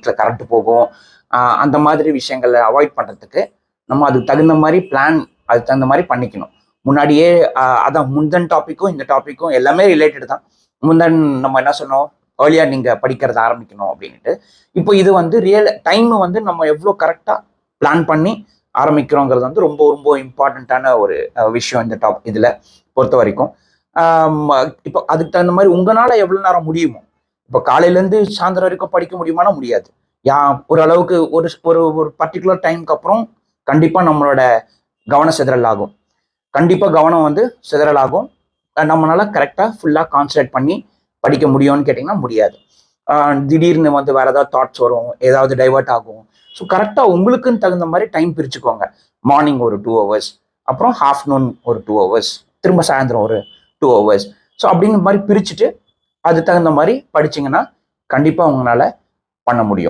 வீட்டில் கரண்ட் போகும், அந்த மாதிரி விஷயங்களை அவாய்ட் பண்ணுறதுக்கு நம்ம அதுக்கு தகுந்த மாதிரி பிளான், அதுக்கு தகுந்த மாதிரி பண்ணிக்கணும். முன்னாடியே அதான் முந்தன் டாப்பிக்கும் இந்த டாப்பிக்கும் எல்லாமே ரிலேட்டட் தான். முந்தன் நம்ம என்ன சொன்னோம், ஏர்லியா நீங்கள் படிக்கிறத ஆரம்பிக்கணும் அப்படின்ட்டு. இப்போ இது வந்து ரியல் டைம் வந்து நம்ம எவ்வளோ கரெக்டாக பிளான் பண்ணி ஆரம்பிக்கிறோங்கிறது வந்து ரொம்ப ரொம்ப இம்பார்ட்டண்ட்டான ஒரு விஷயம் இந்த இதில் பொறுத்த வரைக்கும். இப்போ அதுக்கு தகுந்த மாதிரி உங்களால் எவ்வளோ நேரம் முடியுமோ, இப்போ காலையிலேருந்து சாயந்தரம் வரைக்கும் படிக்க முடியுமானா முடியாது. ஓரளவுக்கு ஒரு ஒரு பர்டிகுலர் டைமுக்கு அப்புறம் கண்டிப்பாக நம்மளோட கவன சிதறல் ஆகும். கண்டிப்பாக கவனம் வந்து சிதறல் ஆகும். நம்மளால கரெக்டாக ஃபுல்லாக கான்சன்ட்ரேட் பண்ணி படிக்க முடியும்னு கேட்டிங்கன்னா முடியாது. திடீர்னு வந்து வேற ஏதாவது தாட்ஸ் வரும், ஏதாவது டைவர்ட் ஆகும். ஸோ கரெக்டாக உங்களுக்குன்னு தகுந்த மாதிரி டைம் பிரிச்சுக்கோங்க. மார்னிங் ஒரு 2 hours, அப்புறம் ஆஃப்டர்நூன் ஒரு 2 hours, திரும்ப சாயந்தரம் ஒரு 2 hours. ஸோ அப்படிங்கிற மாதிரி பிரிச்சுட்டு அது தகுந்த மாதிரி படிச்சிங்கன்னா கண்டிப்பாக உங்களால் பண்ண முடியும்.